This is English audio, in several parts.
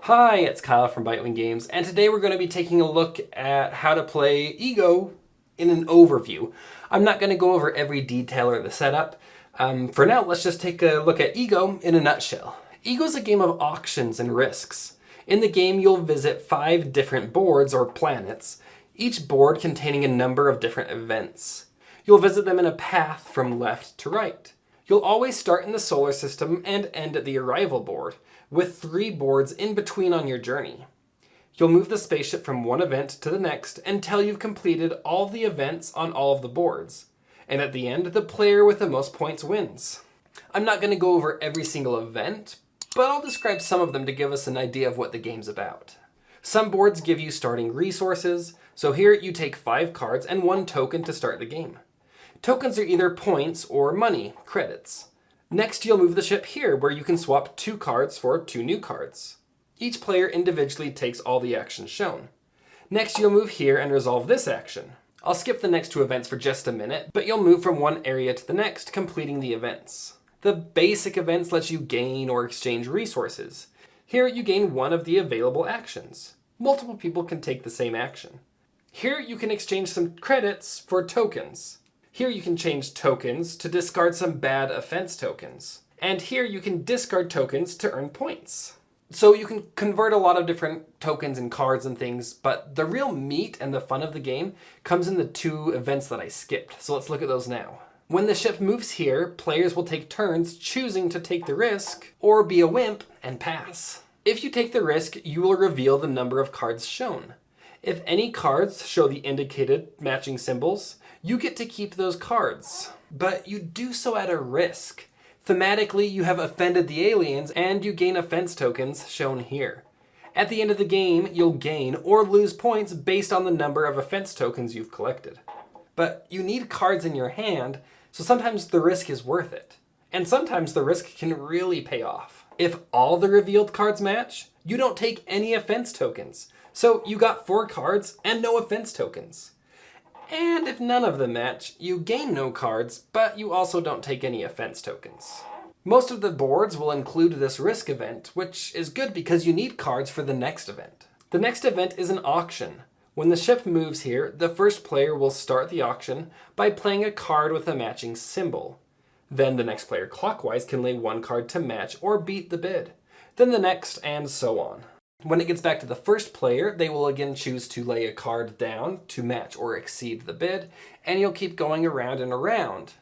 Hi, it's Kyle from Bitewing Games, and today we're going to be taking a look at how to play Ego in an overview. I'm not going to go over every detail or the setup. For now, let's just take a look at Ego in a nutshell. Ego is a game of auctions and risks. In the game, you'll visit 5 different boards or planets, each board containing a number of different events. You'll visit them in a path from left to right. You'll always start in the solar system and end at the arrival board, with 3 boards in between on your journey. You'll move the spaceship from one event to the next until you've completed all the events on all of the boards. And at the end, the player with the most points wins. I'm not going to go over every single event, but I'll describe some of them to give us an idea of what the game's about. Some boards give you starting resources, so here you take 5 cards and 1 token to start the game. Tokens are either points or money, credits. Next, you'll move the ship here, where you can swap 2 cards for 2 new cards. Each player individually takes all the actions shown. Next, you'll move here and resolve this action. I'll skip the next 2 events for just a minute, but you'll move from one area to the next, completing the events. The basic events let you gain or exchange resources. Here, you gain one of the available actions. Multiple people can take the same action. Here, you can exchange some credits for tokens. Here you can change tokens to discard some bad offense tokens. And here you can discard tokens to earn points. So you can convert a lot of different tokens and cards and things, but the real meat and the fun of the game comes in the 2 events that I skipped. So let's look at those now. When the ship moves here, players will take turns choosing to take the risk or be a wimp and pass. If you take the risk, you will reveal the number of cards shown. If any cards show the indicated matching symbols, you get to keep those cards, but you do so at a risk. Thematically, you have offended the aliens, and you gain offense tokens shown here. At the end of the game, you'll gain or lose points based on the number of offense tokens you've collected. But you need cards in your hand, so sometimes the risk is worth it. And sometimes the risk can really pay off. If all the revealed cards match, you don't take any offense tokens. So you got 4 cards and no offense tokens. And if none of them match, you gain no cards, but you also don't take any offense tokens. Most of the boards will include this risk event, which is good because you need cards for the next event. The next event is an auction. When the ship moves here, the first player will start the auction by playing a card with a matching symbol. Then the next player clockwise can lay 1 card to match or beat the bid. Then the next, and so on. When it gets back to the first player, they will again choose to lay a card down to match or exceed the bid, and you'll keep going around and around.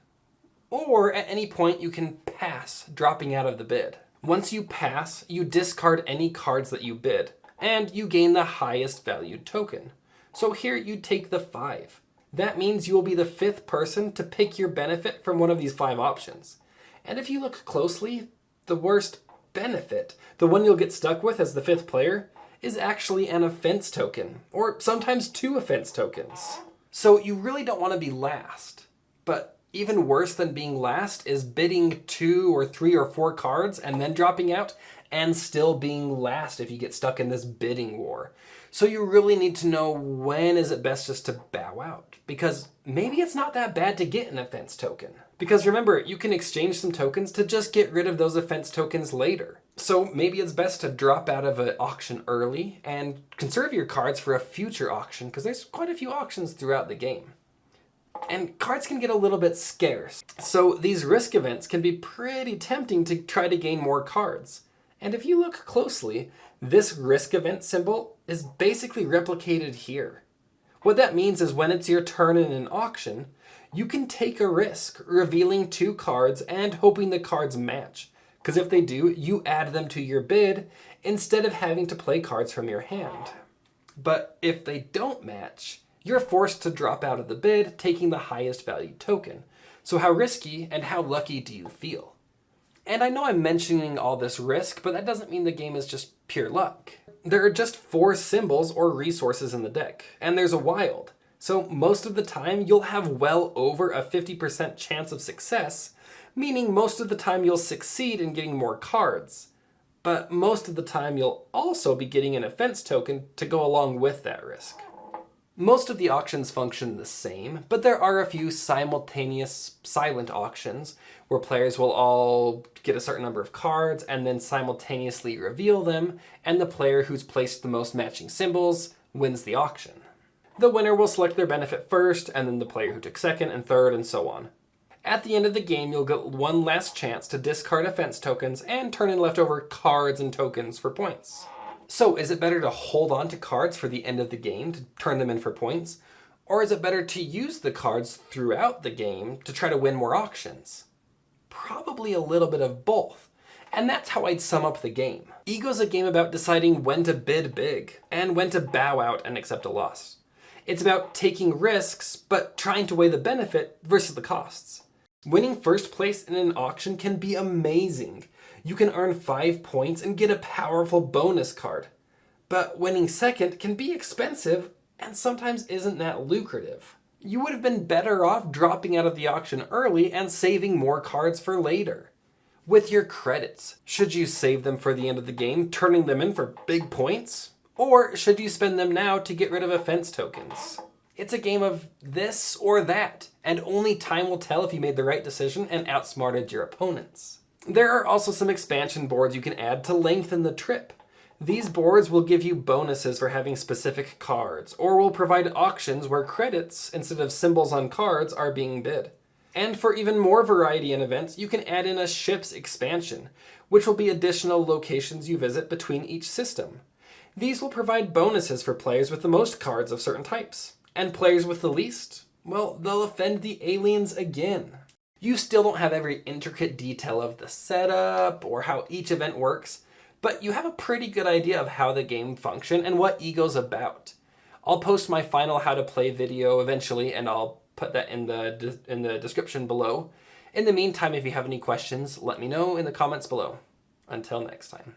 Or at any point you can pass, dropping out of the bid. Once you pass, you discard any cards that you bid, and you gain the highest valued token. So here you take the 5. That means you will be the 5th person to pick your benefit from one of these 5 options. And if you look closely, the worst benefit, the one you'll get stuck with as the 5th player, is actually an offense token, or sometimes 2 offense tokens. So you really don't want to be last. But even worse than being last is bidding 2 or 3 or 4 cards and then dropping out and still being last if you get stuck in this bidding war. So you really need to know when is it best just to bow out, because maybe it's not that bad to get an offense token. Because remember, you can exchange some tokens to just get rid of those offense tokens later. So maybe it's best to drop out of an auction early and conserve your cards for a future auction, because there's quite a few auctions throughout the game. And cards can get a little bit scarce. So these risk events can be pretty tempting to try to gain more cards. And if you look closely, this risk event symbol is basically replicated here. What that means is when it's your turn in an auction, you can take a risk, revealing 2 cards and hoping the cards match. Because if they do, you add them to your bid instead of having to play cards from your hand. But if they don't match, you're forced to drop out of the bid, taking the highest valued token. So how risky and how lucky do you feel? And I know I'm mentioning all this risk, but that doesn't mean the game is just pure luck. There are just 4 symbols or resources in the deck, and there's a wild. So most of the time you'll have well over a 50% chance of success, meaning most of the time you'll succeed in getting more cards. But most of the time you'll also be getting an offense token to go along with that risk. Most of the auctions function the same, but there are a few simultaneous silent auctions where players will all get a certain number of cards and then simultaneously reveal them, and the player who's placed the most matching symbols wins the auction. The winner will select their benefit first, and then the player who took second and third, and so on. At the end of the game, you'll get one last chance to discard offense tokens and turn in leftover cards and tokens for points. So is it better to hold on to cards for the end of the game to turn them in for points? Or is it better to use the cards throughout the game to try to win more auctions? Probably a little bit of both. And that's how I'd sum up the game. Ego's a game about deciding when to bid big and when to bow out and accept a loss. It's about taking risks, but trying to weigh the benefit versus the costs. Winning first place in an auction can be amazing. You can earn 5 points and get a powerful bonus card. But winning second can be expensive and sometimes isn't that lucrative. You would have been better off dropping out of the auction early and saving more cards for later. With your credits, should you save them for the end of the game, turning them in for big points? Or should you spend them now to get rid of offense tokens? It's a game of this or that, and only time will tell if you made the right decision and outsmarted your opponents. There are also some expansion boards you can add to lengthen the trip. These boards will give you bonuses for having specific cards, or will provide auctions where credits, instead of symbols on cards, are being bid. And for even more variety in events, you can add in a ship's expansion, which will be additional locations you visit between each system. These will provide bonuses for players with the most cards of certain types. And players with the least, well, they'll offend the aliens again. You still don't have every intricate detail of the setup or how each event works, but you have a pretty good idea of how the game functions and what Ego's about. I'll post my final how to play video eventually, and I'll put that in the description below. In the meantime, if you have any questions, let me know in the comments below. Until next time.